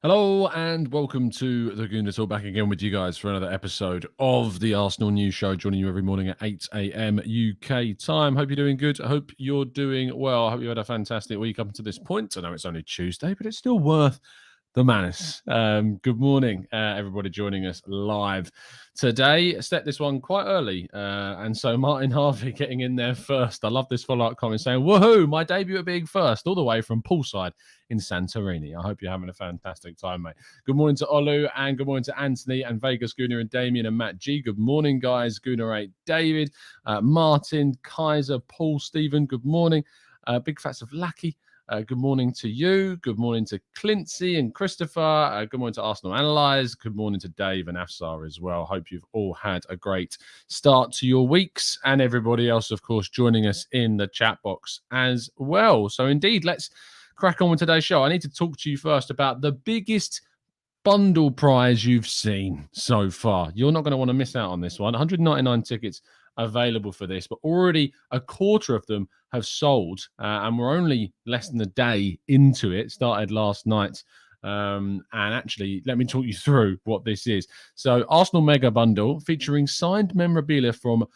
Hello and welcome to the Gooner Talk, back again with you guys for another episode of the Arsenal News Show, joining you every morning at 8 a.m. UK time. Hope you're doing good. I hope you're doing well. I hope you had a fantastic week up until this point. I know it's only Tuesday, but it's still worth the madness. Good morning, everybody joining us live today. Set this one quite early, and so Martin Harvey getting in there first. I love this follow-up comment saying, "Woohoo! My debut at being first, all the way from poolside in Santorini." I hope you're having a fantastic time, mate. Good morning to Olu, and good morning to Anthony and Vegas, Gooner and Damien and Matt G. Good morning, guys. Gooner 8, David, Martin, Kaiser, Paul, Stephen. Good morning. Big fats of Lackey. Good morning to you. Good morning to Clincy and Christopher. Good morning to Arsenal Analyze. Good morning to Dave and Afsar as well. Hope you've all had a great start to your weeks, and everybody else, of course, joining us in the chat box as well. So indeed, let's crack on with today's show. I need to talk to you first about the biggest bundle prize you've seen so far. You're not going to want to miss out on this one. 199 tickets available for this, but already a quarter of them have sold, and we're only less than a day into it. Started last night. And actually, let me talk you through what this is. So, Arsenal Mega Bundle featuring signed memorabilia from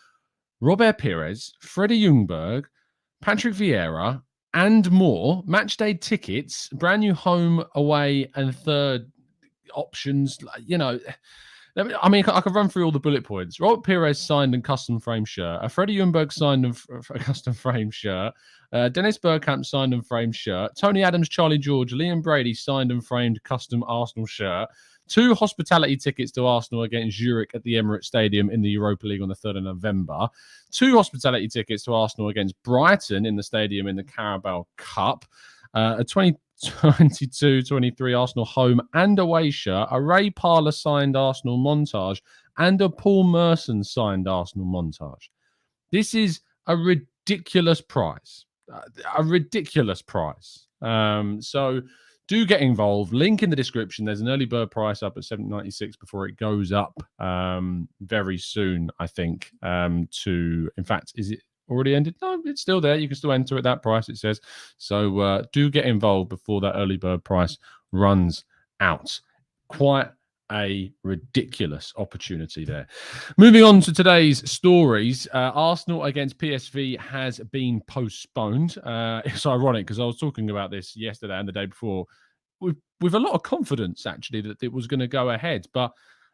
Robert Pires, Freddie Ljungberg, Patrick Vieira, and more. Matchday tickets, brand new home, away, and third options. You know, I mean, I could run through all the bullet points. Robert Pires signed and custom frame shirt. Freddie Ljungberg signed and a custom frame shirt. Dennis Bergkamp signed and framed shirt. Tony Adams, Charlie George, Liam Brady signed and framed custom Arsenal shirt. 2 hospitality tickets to Arsenal against Zurich at the Emirates Stadium in the Europa League on the 3rd of November. 2 hospitality tickets to Arsenal against Brighton in the stadium in the Carabao Cup. A 22-23 Arsenal home and away shirt, a Ray Parlour signed Arsenal montage, and a Paul Merson signed Arsenal montage. This is a ridiculous prize. A ridiculous prize. So do get involved. Link in the description. There's an early bird price up at $7.96 before it goes up very soon, I think. In fact, is it already ended? No, it's still there. You can still enter at that price, it says. So do get involved before that early bird price runs out. Quite a ridiculous opportunity there. Moving on to today's stories. Arsenal against PSV has been postponed. It's ironic because I was talking about this yesterday and the day before with a lot of confidence, actually, that it was going to go ahead. But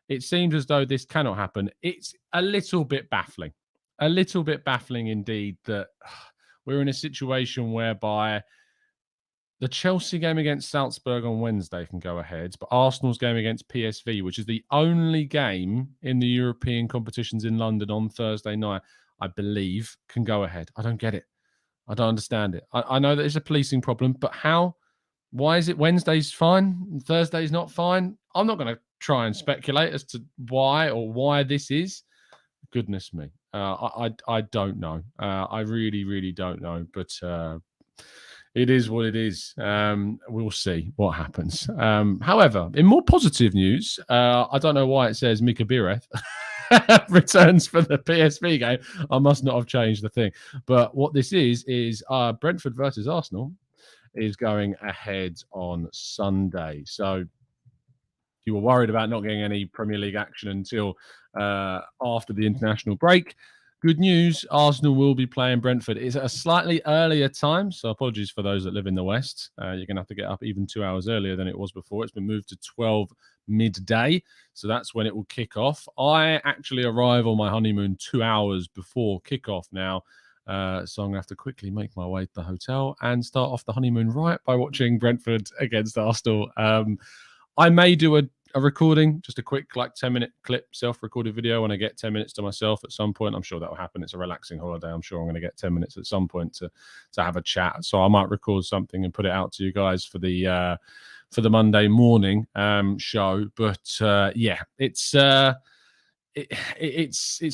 it seems as though this cannot happen. It's a little bit baffling. A little bit baffling indeed that we're in a situation whereby the Chelsea game against Salzburg on Wednesday can go ahead, but Arsenal's game against PSV, which is the only game in the European competitions in London on Thursday night, I believe, can go ahead. I don't get it. I don't understand it. I know that it's a policing problem, but how? Why is it Wednesday's fine, Thursday's not fine? I'm not going to try and speculate as to why this is. Goodness me. I don't know. I really, really don't know. But it is what it is. We'll see what happens. However, in more positive news, I don't know why it says Mika Bireth returns for the PSV game. I must not have changed the thing. But what this is Brentford versus Arsenal is going ahead on Sunday. So you were worried about not getting any Premier League action until after the international break. Good news, Arsenal will be playing Brentford. It's at a slightly earlier time, so apologies for those that live in the West. You're going to have to get up even 2 hours earlier than it was before. It's been moved to 12 midday, so that's when it will kick off. I actually arrive on my honeymoon 2 hours before kickoff now, so I'm going to have to quickly make my way to the hotel and start off the honeymoon right by watching Brentford against Arsenal. I may do a recording, just a quick 10-minute clip, self-recorded video when I get 10 minutes to myself at some point. I'm sure that will happen. It's a relaxing holiday. I'm sure I'm going to get 10 minutes at some point to have a chat. So I might record something and put it out to you guys for the Monday morning show. But yeah, it's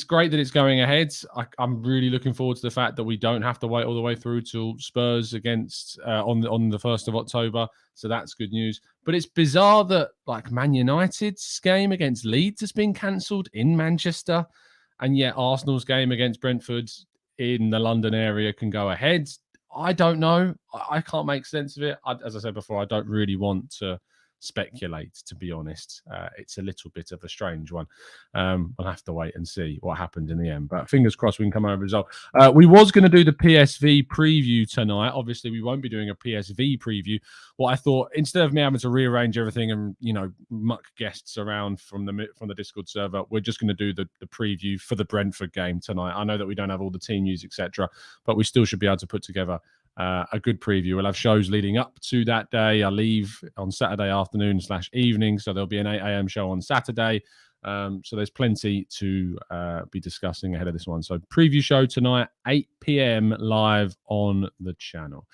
great that it's going ahead. I'm really looking forward to the fact that we don't have to wait all the way through till Spurs against on the 1st of October. So that's good news. But it's bizarre that Man United's game against Leeds has been cancelled in Manchester, and yet Arsenal's game against Brentford in the London area can go ahead. I don't know. I can't make sense of it. As I said before, I don't really want to speculate, to be honest. It's a little bit of a strange one. We'll have to wait and see what happened in the end. But fingers crossed we can come over with a result. We was going to do the PSV preview tonight. Obviously, we won't be doing a PSV preview. What I thought, instead of me having to rearrange everything and, muck guests around from the Discord server, we're just going to do the preview for the Brentford game tonight. I know that we don't have all the team news, etc., but we still should be able to put together a good preview. We'll have shows leading up to that day. I leave on Saturday afternoon/evening, so there'll be an 8 a.m. show on Saturday. So there's plenty to be discussing ahead of this one. So preview show tonight, 8 p.m. live on the channel.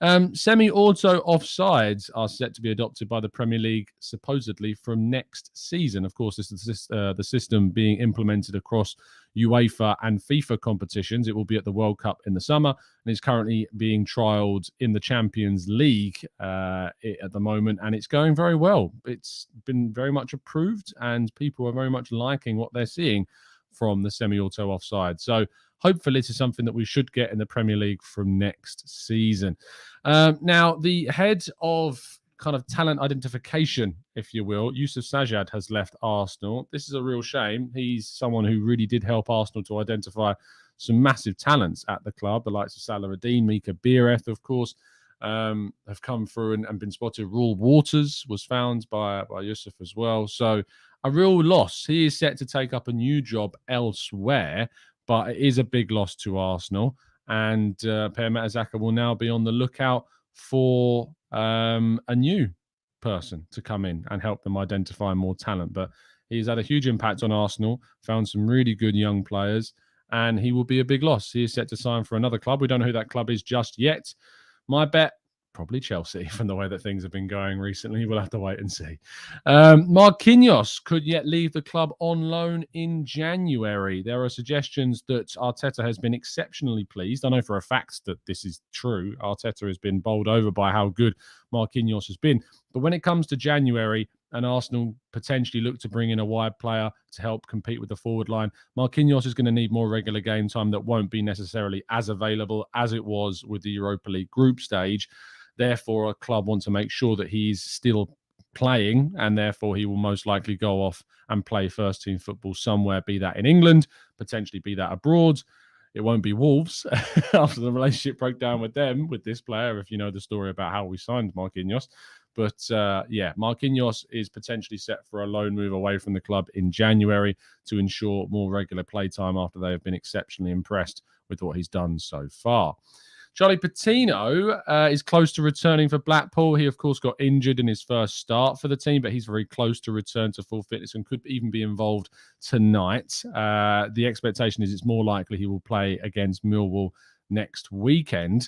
Semi-auto offsides are set to be adopted by the Premier League supposedly from next season. Of course, this is the system being implemented across UEFA and FIFA competitions. It will be at the World Cup in the summer and is currently being trialled in the Champions League at the moment, and it's going very well. It's been very much approved and people are very much liking what they're seeing from the semi-auto offside. So hopefully this is something that we should get in the Premier League from next season. Now, the head of kind of talent identification, if you will, Yousuf Sajjad has left Arsenal. This is a real shame. He's someone who really did help Arsenal to identify some massive talents at the club. The likes of Salah Adine, Mika Biereth, of course, have come through and been spotted. Raul Waters was found by Yousuf as well. So a real loss. He is set to take up a new job elsewhere, but it is a big loss to Arsenal. And Per Mertesacker will now be on the lookout for a new person to come in and help them identify more talent. But he's had a huge impact on Arsenal, found some really good young players, and he will be a big loss. He is set to sign for another club. We don't know who that club is just yet. My bet, probably Chelsea, from the way that things have been going recently. We'll have to wait and see. Marquinhos could yet leave the club on loan in January. There are suggestions that Arteta has been exceptionally pleased. I know for a fact that this is true. Arteta has been bowled over by how good Marquinhos has been. But when it comes to January, and Arsenal potentially look to bring in a wide player to help compete with the forward line, Marquinhos is going to need more regular game time that won't be necessarily as available as it was with the Europa League group stage. Therefore, a club want to make sure that he's still playing, and therefore he will most likely go off and play first-team football somewhere, be that in England, potentially be that abroad. It won't be Wolves after the relationship broke down with them, with this player, if you know the story about how we signed Marquinhos. But Marquinhos is potentially set for a loan move away from the club in January to ensure more regular play time after they have been exceptionally impressed with what he's done so far. Charlie Patino is close to returning for Blackpool. He, of course, got injured in his first start for the team, but he's very close to return to full fitness and could even be involved tonight. The expectation is it's more likely he will play against Millwall next weekend,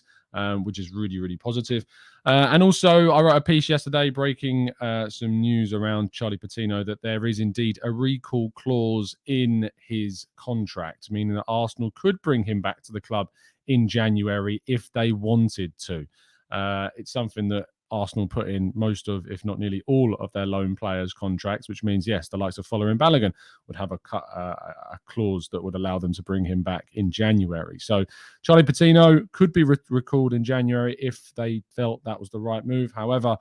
which is really, really positive. And also, I wrote a piece yesterday breaking some news around Charlie Patino that there is indeed a recall clause in his contract, meaning that Arsenal could bring him back to the club in January if they wanted to. It's something that Arsenal put in most of, if not nearly all of their loan players' contracts, which means, yes, the likes of Fuller and Balogun would have a clause that would allow them to bring him back in January. So Charlie Patino could be recalled in January if they felt that was the right move. However,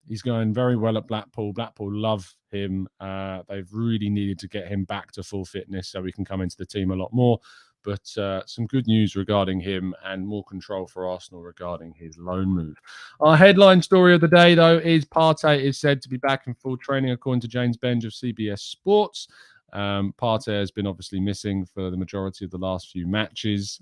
he's going very well at Blackpool. Blackpool love him. They've really needed to get him back to full fitness so he can come into the team a lot more. But some good news regarding him and more control for Arsenal regarding his loan move. Our headline story of the day, though, is Partey is said to be back in full training, according to James Benge of CBS Sports. Partey has been obviously missing for the majority of the last few matches,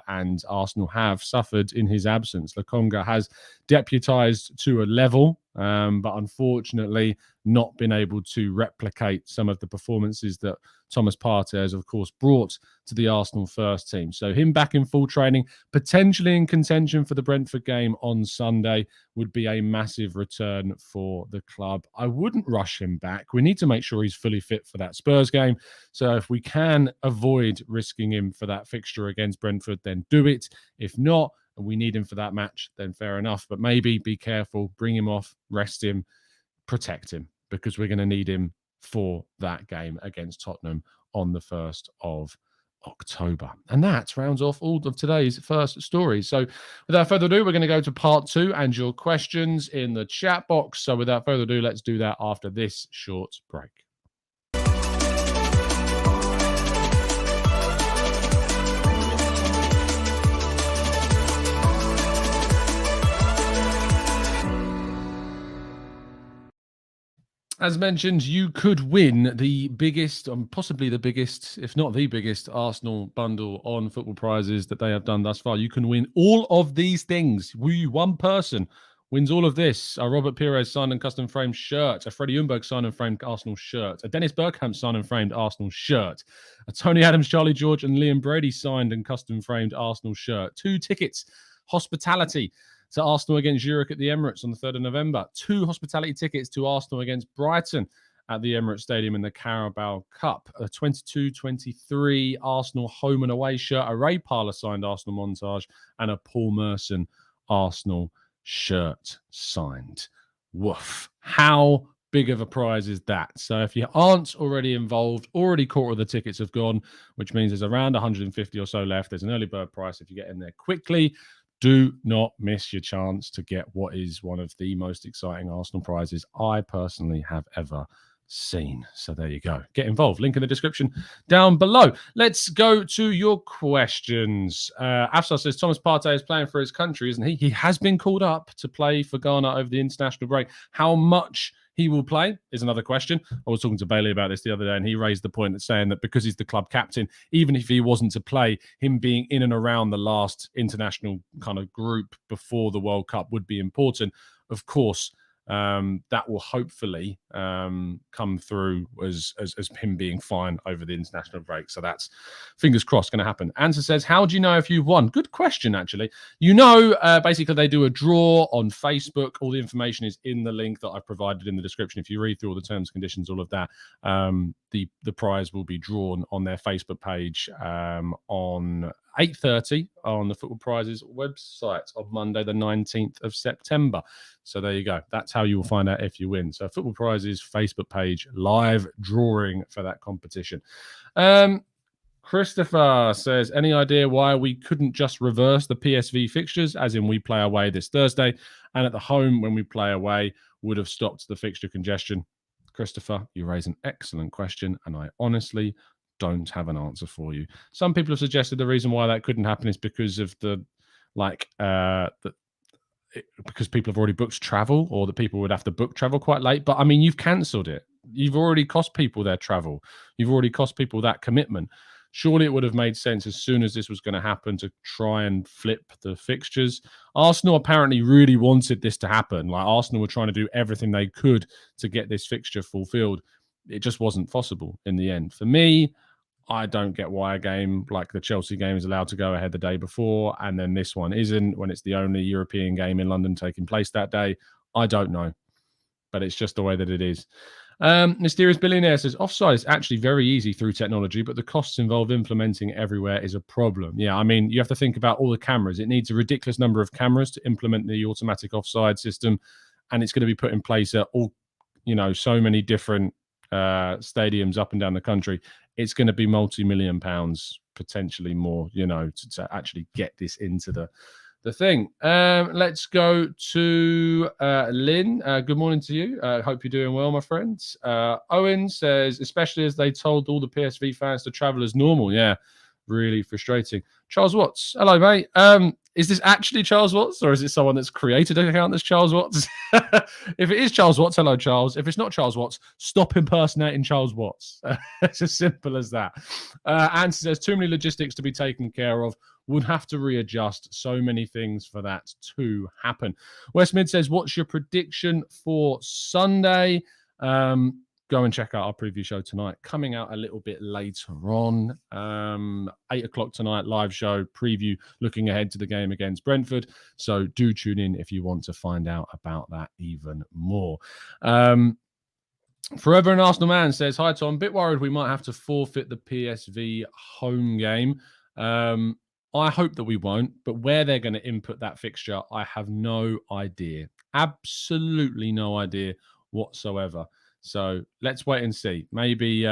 and Arsenal have suffered in his absence. Lokonga has deputised to a level, but unfortunately not been able to replicate some of the performances that Thomas Partey has, of course, brought to the Arsenal first team. So him back in full training, potentially in contention for the Brentford game on Sunday, would be a massive return for the club. I wouldn't rush him back. We need to make sure he's fully fit for that Spurs game. So if we can avoid risking him for that fixture against Brentford, then do it. If not, and we need him for that match, then fair enough. But maybe be careful, bring him off, rest him, protect him, because we're going to need him for that game against Tottenham on the 1st of October. And that rounds off all of today's first stories. So without further ado, we're going to go to part 2 and your questions in the chat box. So without further ado, let's do that after this short break. As mentioned, you could win the biggest, possibly the biggest, if not the biggest, Arsenal bundle on football prizes that they have done thus far. You can win all of these things. One person wins all of this. A Robert Pires signed and custom framed shirt, a Freddie Ljungberg signed and framed Arsenal shirt, a Dennis Bergkamp signed and framed Arsenal shirt, a Tony Adams, Charlie George and Liam Brady signed and custom framed Arsenal shirt, 2 tickets, hospitality to Arsenal against Zurich at the Emirates on the 3rd of November, 2 hospitality tickets to Arsenal against Brighton at the Emirates Stadium in the Carabao Cup, a 22-23 Arsenal home and away shirt, a Ray Parlour signed Arsenal montage, and a Paul Merson Arsenal shirt signed. Woof. How big of a prize is that? So if you aren't already involved, already quarter of the tickets have gone, which means there's around 150 or so left. There's an early bird price if you get in there quickly. Do not miss your chance to get what is one of the most exciting Arsenal prizes I personally have ever seen. So there you go. Get involved. Link in the description down below. Let's go to your questions. Afsar says Thomas Partey is playing for his country, isn't he? He has been called up to play for Ghana over the international break. How much he will play is another question. I was talking to Bailey about this the other day, and he raised the point that saying that because he's the club captain, even if he wasn't to play, him being in and around the last international kind of group before the World Cup would be important. Of course, that will hopefully come through as him being fine over the international break. So that's, fingers crossed, going to happen. Answer says, how do you know if you've won? Good question, actually. You know, basically they do a draw on Facebook. All the information is in the link that I've provided in the description. If you read through all the terms, conditions, all of that, the prize will be drawn on their Facebook page on 8:30 on the Football Prizes website on Monday, the 19th of September. So there you go. That's how you will find out if you win. So Football Prizes Facebook page, live drawing for that competition. Christopher says, any idea why we couldn't just reverse the PSV fixtures, as in we play away this Thursday, and at the home when we play away would have stopped the fixture congestion? Christopher, you raise an excellent question, and I honestly don't have an answer for you. Some people have suggested the reason why that couldn't happen is because of because people have already booked travel, or that people would have to book travel quite late. But I mean, you've cancelled it. You've already cost people their travel. You've already cost people that commitment. Surely it would have made sense as soon as this was going to happen to try and flip the fixtures. Arsenal apparently really wanted this to happen. Like, Arsenal were trying to do everything they could to get this fixture fulfilled. It just wasn't possible in the end. For me, I don't get why a game like the Chelsea game is allowed to go ahead the day before, and then this one isn't, when it's the only European game in London taking place that day. I don't know, but it's just the way that it is. Mysterious Billionaire says, offside is actually very easy through technology, but the costs involved implementing everywhere is a problem. Yeah, I mean, you have to think about all the cameras. It needs a ridiculous number of cameras to implement the automatic offside system, and it's going to be put in place at all, so many different stadiums up and down the country. It's going to be multi-million pounds, potentially more, to actually get this into the thing. Let's go to Lynn. Good morning to you. Hope you're doing well, my friends. Owen says, especially as they told all the PSV fans to travel as normal. Yeah, really frustrating. Charles Watts. Hello, mate. Is this actually Charles Watts, or is it someone that's created an account that's Charles Watts? If it is Charles Watts, hello, Charles. If it's not Charles Watts, stop impersonating Charles Watts. It's as simple as that. And says, too many logistics to be taken care of. Would have to readjust. So many things for that to happen. West Mid says, what's your prediction for Sunday? Go and check out our preview show tonight, coming out a little bit later on. 8 o'clock tonight, live show preview, looking ahead to the game against Brentford. So do tune in if you want to find out about that even more. Forever an Arsenal Man says, hi, Tom. Bit worried we might have to forfeit the PSV home game. I hope that we won't, but where they're going to input that fixture, I have no idea. Absolutely no idea whatsoever. So let's wait and see. Maybe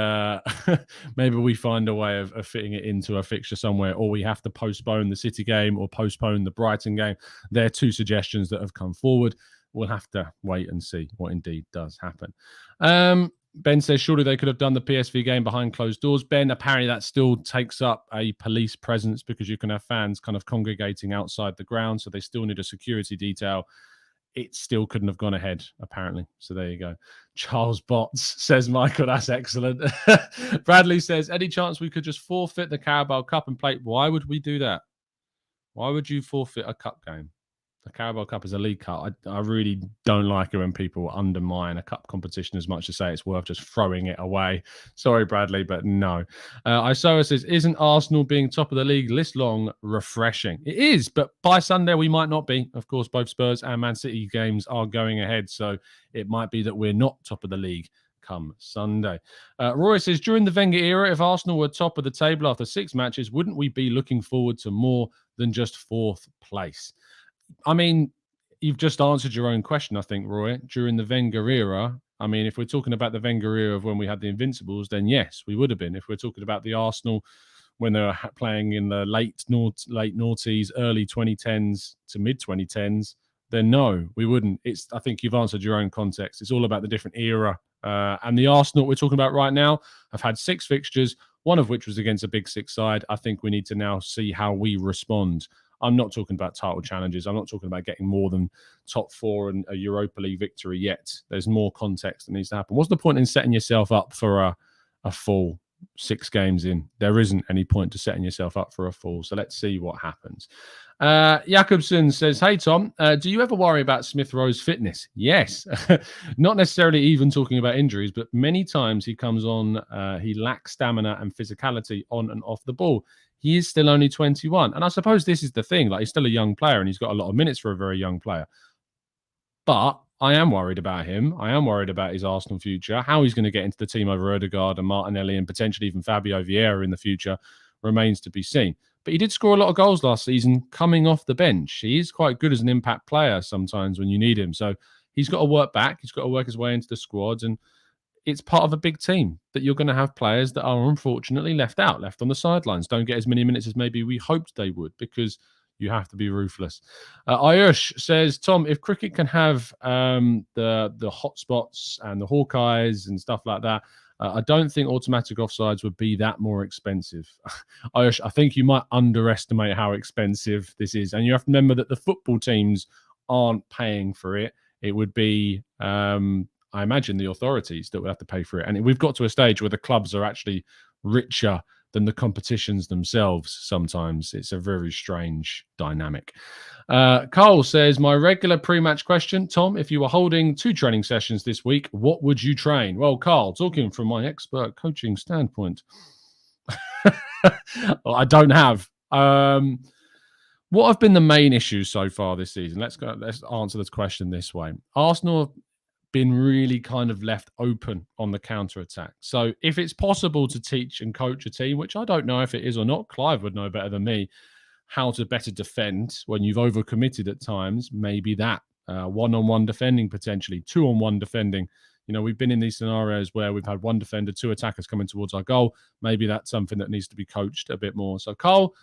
maybe we find a way of fitting it into a fixture somewhere, or we have to postpone the City game or postpone the Brighton game. They're two suggestions that have come forward. We'll have to wait and see what indeed does happen. Ben says, surely they could have done the PSV game behind closed doors. Ben, apparently that still takes up a police presence because you can have fans kind of congregating outside the ground. So they still need a security detail. It still couldn't have gone ahead, apparently. So there you go. Charles Botts says, Michael, that's excellent. Bradley says, any chance we could just forfeit the Carabao Cup and play? Why would we do that? Why would you forfeit a cup game? The Carabao Cup is a league cup. I really don't like it when people undermine a cup competition as much as say it's worth just throwing it away. Sorry, Bradley, but no. Isoa says, isn't Arsenal being top of the league this long refreshing? It is, but by Sunday we might not be. Of course, both Spurs and Man City games are going ahead, so it might be that we're not top of the league come Sunday. Roy says, during the Wenger era, if Arsenal were top of the table after 6 matches, wouldn't we be looking forward to more than just 4th place? I mean, you've just answered your own question, I think, Roy. During the Wenger era, I mean, if we're talking about the Wenger era of when we had the Invincibles, then yes, we would have been. If we're talking about the Arsenal when they were playing in the late noughties, early 2010s to mid 2010s, then no, we wouldn't. I think you've answered your own context. It's all about the different era. And the Arsenal we're talking about right now have had 6 fixtures, one of which was against a big 6 side. I think we need to now see how we respond. I'm not talking about title challenges. I'm not talking about getting more than top 4 and a Europa League victory yet. There's more context that needs to happen. What's the point in setting yourself up for a fall 6 games in? There isn't any point to setting yourself up for a fall. So let's see what happens. Jakobsen says, hey, Tom, do you ever worry about Smith Rowe's fitness? Yes. Not necessarily even talking about injuries, but many times he comes on, he lacks stamina and physicality on and off the ball. He is still only 21. And I suppose this is the thing. Like, he's still a young player and he's got a lot of minutes for a very young player. But I am worried about him. I am worried about his Arsenal future. How he's going to get into the team over Odegaard and Martinelli and potentially even Fabio Vieira in the future remains to be seen. But he did score a lot of goals last season coming off the bench. He is quite good as an impact player sometimes when you need him. So he's got to work back. He's got to work his way into the squads. And it's part of a big team that you're going to have players that are unfortunately left out, left on the sidelines, don't get as many minutes as maybe we hoped they would, because you have to be ruthless. Ayush says, Tom, if cricket can have the hotspots and the Hawkeyes and stuff like that, I don't think automatic offsides would be that more expensive. Ayush, I think you might underestimate how expensive this is. And you have to remember that the football teams aren't paying for it. It would be... I imagine the authorities that would have to pay for it. And we've got to a stage where the clubs are actually richer than the competitions themselves sometimes. It's a very strange dynamic. Carl says, my regular pre-match question, Tom, if you were holding 2 training sessions this week, what would you train? Well, Carl, talking from my expert coaching standpoint, well, I don't have. What have been the main issues so far this season? Let's answer this question this way. Arsenal have been really kind of left open on the counter-attack. So if it's possible to teach and coach a team, which I don't know if it is or not, Clive would know better than me, how to better defend when you've overcommitted at times, maybe that. One-on-one defending, potentially. 2-on-1 defending. You know, we've been in these scenarios where we've had 1 defender, 2 attackers coming towards our goal. Maybe that's something that needs to be coached a bit more. So, Carl,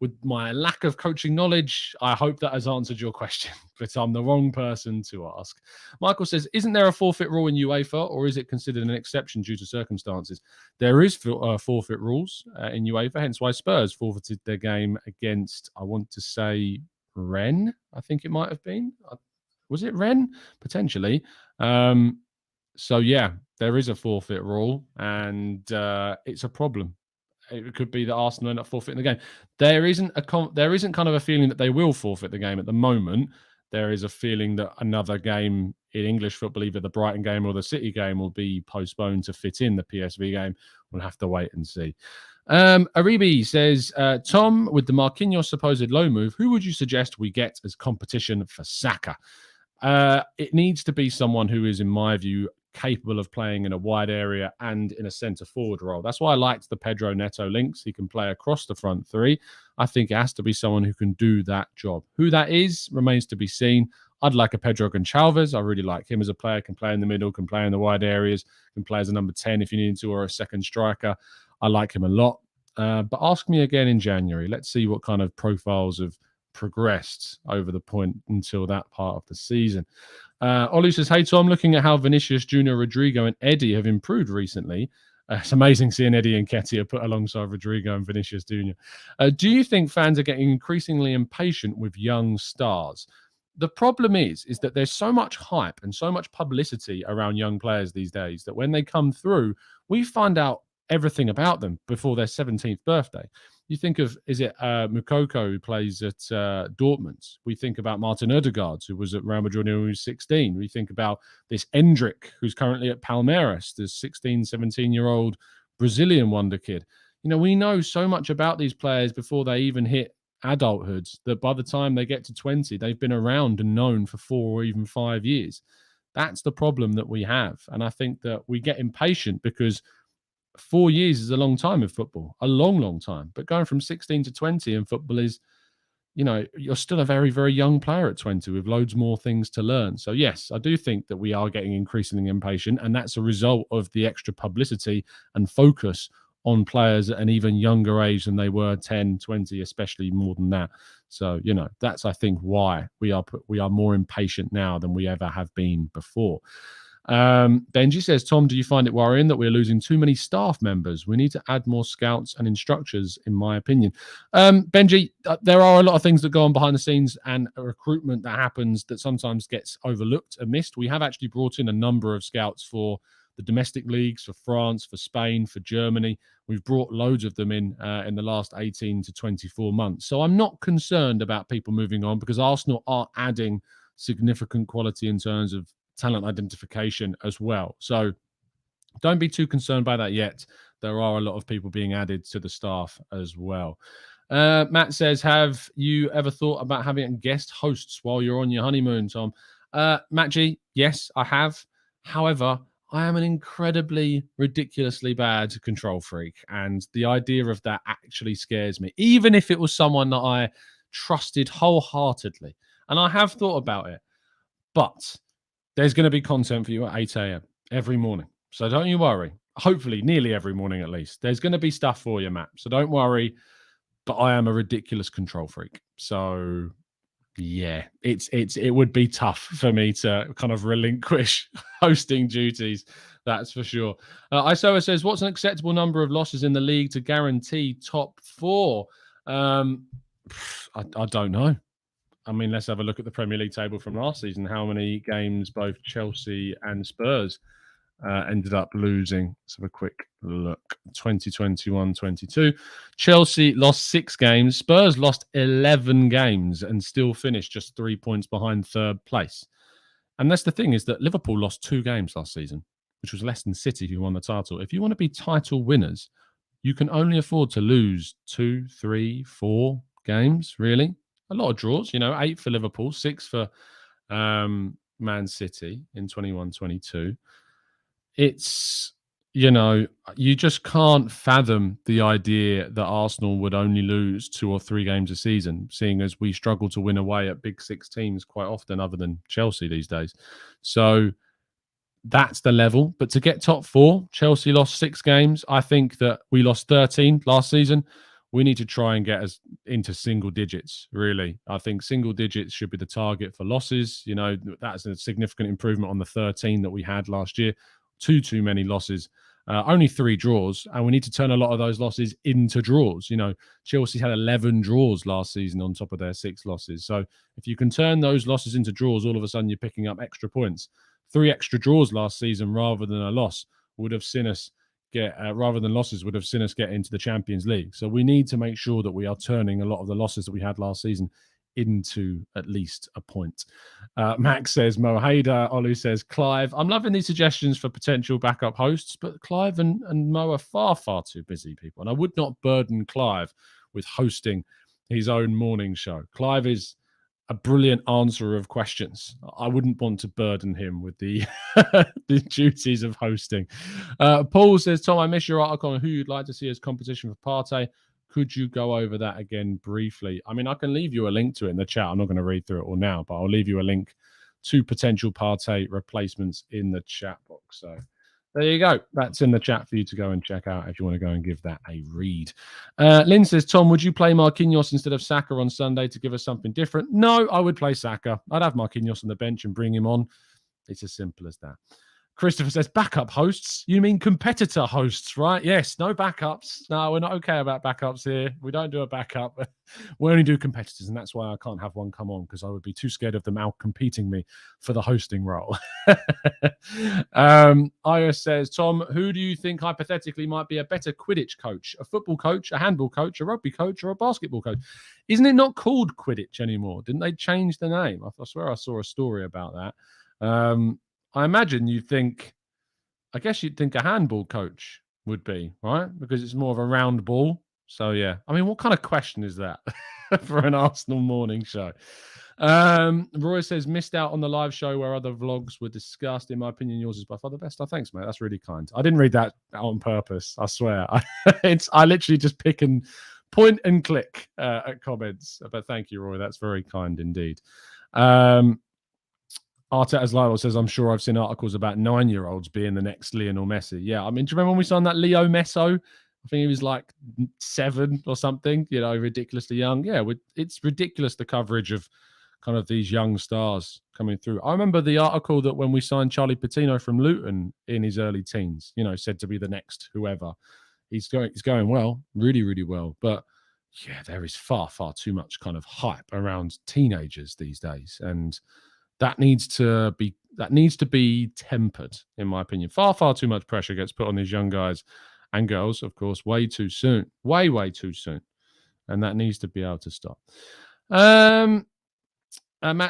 with my lack of coaching knowledge, I hope that has answered your question, but I'm the wrong person to ask. Michael says, isn't there a forfeit rule in UEFA, or is it considered an exception due to circumstances? There is forfeit rules in UEFA, hence why Spurs forfeited their game against, I want to say, Rennes, I think it might have been. Was it Rennes? Potentially. So, yeah, there is a forfeit rule, and it's a problem. It could be that Arsenal end up forfeiting the game. There isn't kind of a feeling that they will forfeit the game at the moment. There is a feeling that another game in English football, either the Brighton game or the City game, will be postponed to fit in the PSV game. We'll have to wait and see. Aribi says, Tom, with the Marquinhos supposed low move, who would you suggest we get as competition for Saka? It needs to be someone who is, in my view, capable of playing in a wide area and in a centre-forward role. That's why I liked the Pedro Neto links. He can play across the front 3. I think it has to be someone who can do that job. Who that is remains to be seen. I'd like a Pedro Goncalves. I really like him as a player, can play in the middle, can play in the wide areas, can play as a number 10 if you need to, or a second striker. I like him a lot. But ask me again in January. Let's see what kind of profiles have progressed over the point until that part of the season. Olu says, hey, Tom, looking at how Vinicius Junior, Rodrigo and Eddie have improved recently. It's amazing seeing Eddie and Nketiah put alongside Rodrigo and Vinicius Junior. Do you think fans are getting increasingly impatient with young stars? The problem is that there's so much hype and so much publicity around young players these days that when they come through, we find out everything about them before their 17th birthday. You think of, is it Mukoko, who plays at Dortmund? We think about Martin Odegaard, who was at Real Madrid when he was 16. We think about this Endrick, who's currently at Palmeiras, this 16, 17-year-old Brazilian wonder kid. You know, we know so much about these players before they even hit adulthood that by the time they get to 20, they've been around and known for 4 or even 5 years. That's the problem that we have. And I think that we get impatient because 4 years is a long time in football, a long, long time. But going from 16 to 20 in football is, you know, you're still a very, very young player at 20 with loads more things to learn. So, yes, I do think that we are getting increasingly impatient, and that's a result of the extra publicity and focus on players at an even younger age than they were 10, 20, especially more than that. So, you know, that's, I think, why we are more impatient now than we ever have been before. Benji says, Tom, do you find it worrying that we're losing too many staff members? We need to add more scouts and instructors, in my opinion. Benji, there are a lot of things that go on behind the scenes and a recruitment that happens that sometimes gets overlooked and missed. We have actually brought in a number of scouts for the domestic leagues, for France, for Spain, for Germany. We've brought loads of them in the last 18 to 24 months. So I'm not concerned about people moving on because Arsenal are adding significant quality in terms of talent identification as well. So don't be too concerned by that yet. There are a lot of people being added to the staff as well. Matt says, have you ever thought about having guest hosts while you're on your honeymoon, Tom? Matt G, yes, I have. However, I am an incredibly, ridiculously bad control freak. And the idea of that actually scares me, even if it was someone that I trusted wholeheartedly. And I have thought about it. But there's going to be content for you at 8 a.m. every morning. So don't you worry. Hopefully, nearly every morning at least. There's going to be stuff for you, Matt. So don't worry. But I am a ridiculous control freak. So, yeah, it would be tough for me to kind of relinquish hosting duties. That's for sure. Isoa says, what's an acceptable number of losses in the league to guarantee top 4? I don't know. I mean, let's have a look at the Premier League table from last season. How many games both Chelsea and Spurs ended up losing? Let's have a quick look. 2021-22. Chelsea lost 6 games. Spurs lost 11 games and still finished just 3 points behind third place. And that's the thing, is that Liverpool lost 2 games last season, which was less than City, who won the title. If you want to be title winners, you can only afford to lose 2, 3, 4 games, really. A lot of draws, 8 for Liverpool, 6 for Man City in 21-22. It's, you just can't fathom the idea that Arsenal would only lose 2 or 3 games a season, seeing as we struggle to win away at big 6 teams quite often, other than Chelsea these days. So that's the level. But to get top 4, Chelsea lost 6 games. I think that we lost 13 last season. We need to try and get us into single digits, really. I think single digits should be the target for losses. That's a significant improvement on the 13 that we had last year. Too many losses. Only 3 draws, and we need to turn a lot of those losses into draws. Chelsea had 11 draws last season on top of their 6 losses. So if you can turn those losses into draws, all of a sudden you're picking up extra points. 3 extra draws last season rather than a loss would have seen us get into the Champions League. So we need to make sure that we are turning a lot of the losses that we had last season into at least a point. Max says Mo Hader. Olu says Clive. I'm loving these suggestions for potential backup hosts, but Clive and Mo are far, far too busy people. And I would not burden Clive with hosting his own morning show. Clive is a brilliant answerer of questions. I wouldn't want to burden him with the the duties of hosting. Paul says, Tom, I miss your article on who you'd like to see as competition for Partey. Could you go over that again briefly? I mean, I can leave you a link to it in the chat. I'm not going to read through it all now, but I'll leave you a link 2 potential Partey replacements in the chat box. So there you go. That's in the chat for you to go and check out if you want to go and give that a read. Lynn says, Tom, would you play Marquinhos instead of Saka on Sunday to give us something different? No, I would play Saka. I'd have Marquinhos on the bench and bring him on. It's as simple as that. Christopher says, backup hosts? You mean competitor hosts, right? Yes, no backups. No, we're not okay about backups here. We don't do a backup. We only do competitors, and that's why I can't have one come on, because I would be too scared of them out-competing me for the hosting role. Ira says, Tom, who do you think hypothetically might be a better Quidditch coach? A football coach, a handball coach, a rugby coach, or a basketball coach? Isn't it not called Quidditch anymore? Didn't they change the name? I swear I saw a story about that. I imagine you'd think a handball coach would be, right? Because it's more of a round ball. So, yeah. I mean, what kind of question is that for an Arsenal morning show? Roy says, missed out on the live show where other vlogs were discussed. In my opinion, yours is by far the best. Oh, thanks, mate. That's really kind. I didn't read that on purpose. I swear. I literally just pick and point and click at comments. But thank you, Roy. That's very kind indeed. Arteta's Lionel says, I'm sure I've seen articles about 9-year-olds being the next Lionel Messi. Yeah, I mean, do you remember when we signed that Leo Messo? I think he was like 7 or something, ridiculously young. Yeah, it's ridiculous, the coverage of kind of these young stars coming through. I remember the article that when we signed Charlie Patino from Luton in his early teens, said to be the next whoever. He's going well, really, really well. But yeah, there is far, far too much kind of hype around teenagers these days. And that needs to be tempered, in my opinion. Far, far too much pressure gets put on these young guys and girls, of course, way too soon. Way, way too soon. And that needs to be able to stop. Matt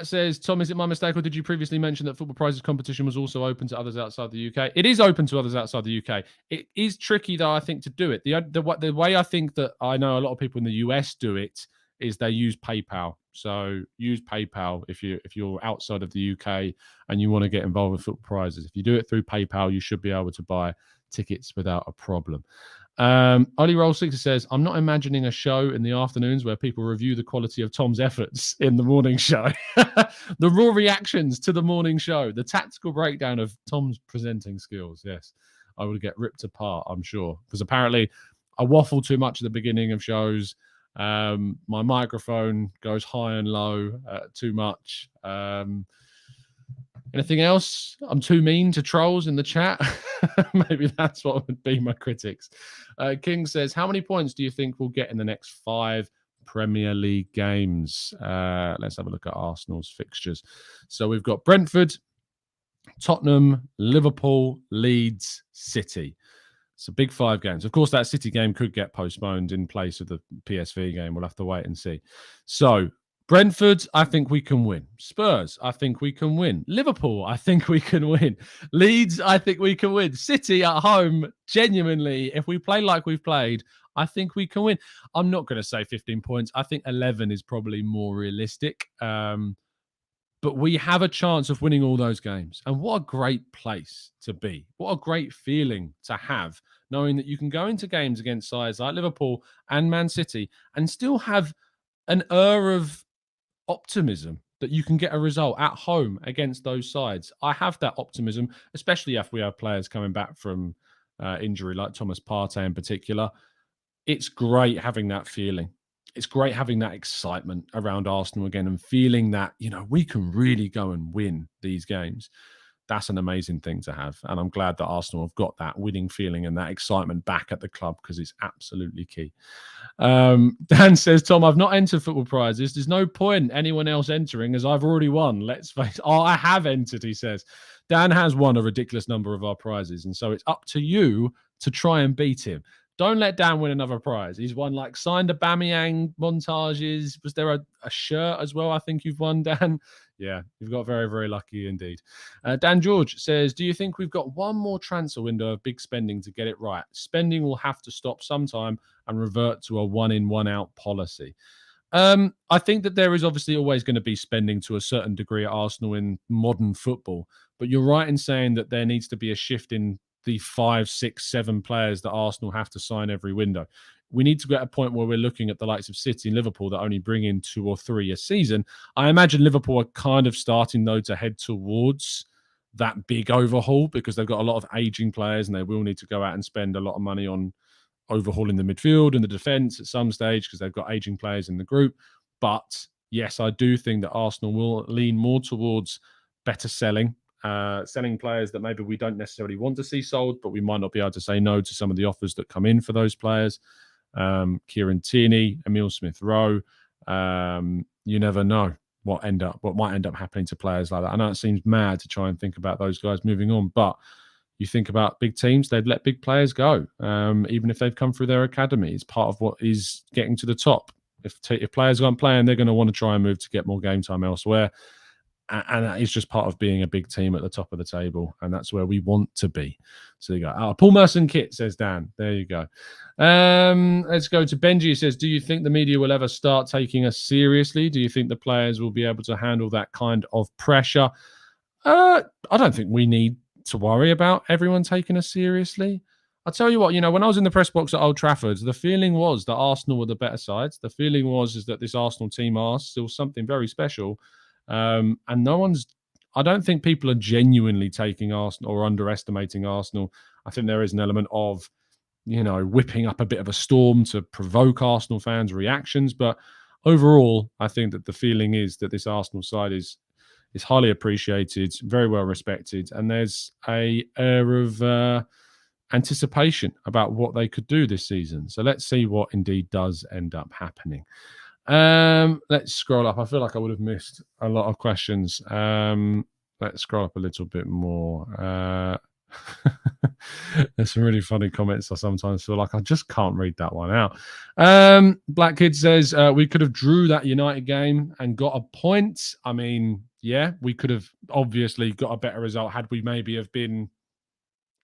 says, Tom, is it my mistake, or did you previously mention that Football Prizes competition was also open to others outside the UK? It is open to others outside the UK. It is tricky, though, I think, to do it. The way I think that I know a lot of people in the US do it is they use PayPal. So use PayPal if you're outside of the UK and you want to get involved with Football Prizes. If you do it through PayPal, you should be able to buy tickets without a problem. Ollie Roll 6 says, I'm not imagining a show in the afternoons where people review the quality of Tom's efforts in the morning show. The raw reactions to the morning show, the tactical breakdown of Tom's presenting skills. Yes, I would get ripped apart, I'm sure, because apparently I waffle too much at the beginning of shows. My microphone goes high and low too much. Anything else? I'm too mean to trolls in the chat. Maybe that's what would be my critics. King says, how many points do you think we'll get in the next 5 Premier League games? Let's have a look at Arsenal's fixtures. So we've got Brentford, Tottenham, Liverpool, Leeds, City. It's a big 5 games. Of course, that City game could get postponed in place of the PSV game. We'll have to wait and see. So Brentford, I think we can win. Spurs, I think we can win. Liverpool, I think we can win. Leeds, I think we can win. City at home, genuinely, if we play like we've played, I think we can win. I'm not going to say 15 points. I think 11 is probably more realistic. But we have a chance of winning all those games. And what a great place to be. What a great feeling to have, knowing that you can go into games against sides like Liverpool and Man City and still have an air of optimism that you can get a result at home against those sides. I have that optimism, especially if we have players coming back from injury, like Thomas Partey in particular. It's great having that feeling. It's great having that excitement around Arsenal again and feeling that, we can really go and win these games. That's an amazing thing to have. And I'm glad that Arsenal have got that winning feeling and that excitement back at the club, because it's absolutely key. Dan says, Tom, I've not entered Football Prizes. There's no point anyone else entering as I've already won. Let's face it. Oh, I have entered, he says. Dan has won a ridiculous number of our prizes. And so it's up to you to try and beat him. Don't let Dan win another prize. He's won signed Aubameyang montages. Was there a shirt as well? I think you've won, Dan. Yeah, you've got very, very lucky indeed. Dan George says, do you think we've got one more transfer window of big spending to get it right? Spending will have to stop sometime and revert to a one-in, one-out policy. I think that there is obviously always going to be spending to a certain degree at Arsenal in modern football. But you're right in saying that there needs to be a shift in the 5, 6, 7 players that Arsenal have to sign every window. we need to get a point where we're looking at the likes of City and Liverpool that only bring in 2 or 3 a season. I imagine Liverpool are kind of starting, though, to head towards that big overhaul because they've got a lot of aging players and they will need to go out and spend a lot of money on overhauling the midfield and the defence at some stage because they've got aging players in the group. But yes, I do think that Arsenal will lean more towards better selling players that maybe we don't necessarily want to see sold, but we might not be able to say no to some of the offers that come in for those players. Kieran Tierney, Emile Smith-Rowe, you never know what might end up happening to players like that. I know it seems mad to try and think about those guys moving on, but you think about big teams, they'd let big players go, even if they've come through their academy. It's part of what is getting to the top. If players aren't playing, they're going to want to try and move to get more game time elsewhere. And that is just part of being a big team at the top of the table. And that's where we want to be. So you go, Paul Merson kit, says Dan. There you go. Let's go to Benji. He says, do you think the media will ever start taking us seriously? Do you think the players will be able to handle that kind of pressure? I don't think we need to worry about everyone taking us seriously. I'll tell you what, when I was in the press box at Old Trafford, the feeling was that Arsenal were the better sides. The feeling is that this Arsenal team are still something very special. And I don't think people are genuinely taking Arsenal or underestimating Arsenal. I think there is an element of, whipping up a bit of a storm to provoke Arsenal fans' reactions. But overall, I think that the feeling is that this Arsenal side is highly appreciated, very well respected, and there's a air of anticipation about what they could do this season. So let's see what indeed does end up happening. Let's scroll up. I feel like I would have missed a lot of questions. Let's scroll up a little bit more. There's some really funny comments. I sometimes feel like I just can't read that one out. Black Kid says we could have drew that United game and got a point. I mean, yeah, we could have obviously got a better result had we maybe have been,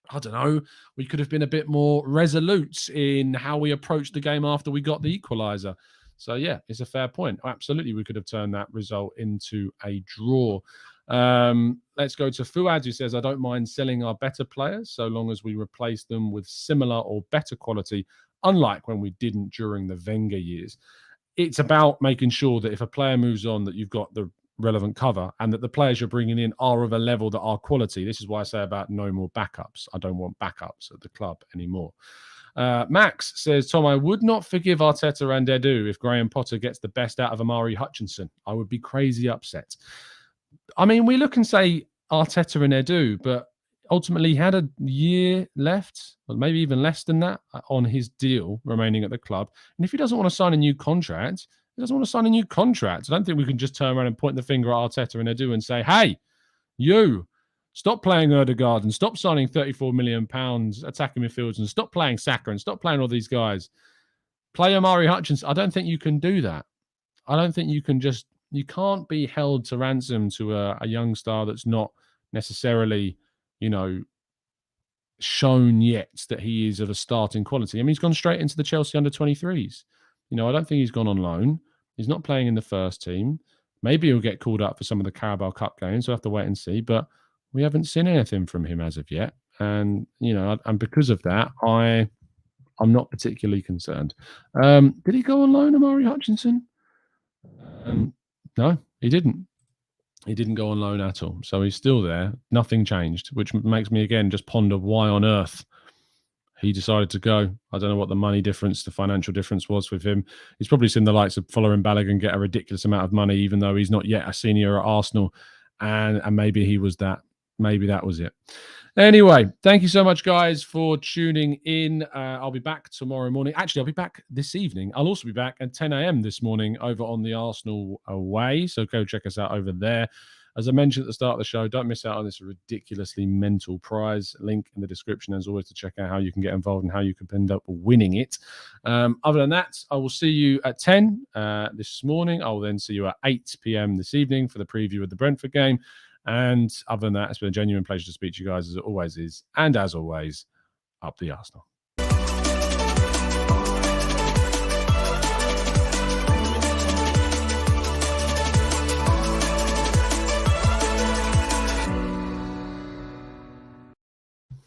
I don't know, we could have been a bit more resolute in how we approached the game after we got the equaliser. So, yeah, it's a fair point. Absolutely, we could have turned that result into a draw. Let's go to Fuad, who says, I don't mind selling our better players so long as we replace them with similar or better quality, unlike when we didn't during the Wenger years. It's about making sure that if a player moves on, that you've got the relevant cover and that the players you're bringing in are of a level that are quality. This is why I say about no more backups. I don't want backups at the club anymore. Max says, Tom, I would not forgive Arteta and Edu if Graham Potter gets the best out of Amari Hutchinson. I would be crazy upset. I mean, we look and say Arteta and Edu, but ultimately he had a year left, or maybe even less than that, on his deal remaining at the club. And if he doesn't want to sign a new contract, he doesn't want to sign a new contract. I don't think we can just turn around and point the finger at Arteta and Edu and say, hey, you, stop playing Ødegaard and stop signing £34 million attacking midfielders and stop playing Saka and stop playing all these guys. Play Amari Hutchinson. I don't think you can do that. I don't think you can just, you can't be held to ransom to a young star that's not necessarily, shown yet that he is of a starting quality. I mean, he's gone straight into the Chelsea under-23s. I don't think he's gone on loan. He's not playing in the first team. Maybe he'll get called up for some of the Carabao Cup games. We'll have to wait and see. But we haven't seen anything from him as of yet. And, and because of that, I'm not particularly concerned. Did he go on loan, Amari Hutchinson? No, he didn't. He didn't go on loan at all. So he's still there. Nothing changed, which makes me, again, just ponder why on earth he decided to go. I don't know what the money difference, the financial difference was with him. He's probably seen the likes of Folarin Balogun get a ridiculous amount of money, even though he's not yet a senior at Arsenal. And maybe he was that. Maybe that was it. Anyway, thank you so much, guys, for tuning in. I'll be back tomorrow morning. Actually, I'll be back this evening. I'll also be back at 10 a.m. this morning over on the Arsenal Away. So go check us out over there. As I mentioned at the start of the show, don't miss out on this ridiculously mental prize. Link in the description, as always, to check out how you can get involved and how you can end up winning it. Other than that, I will see you at 10 this morning. I will then see you at 8 p.m. this evening for the preview of the Brentford game. And other than that, it's been a genuine pleasure to speak to you guys, as it always is. And as always, up the Arsenal.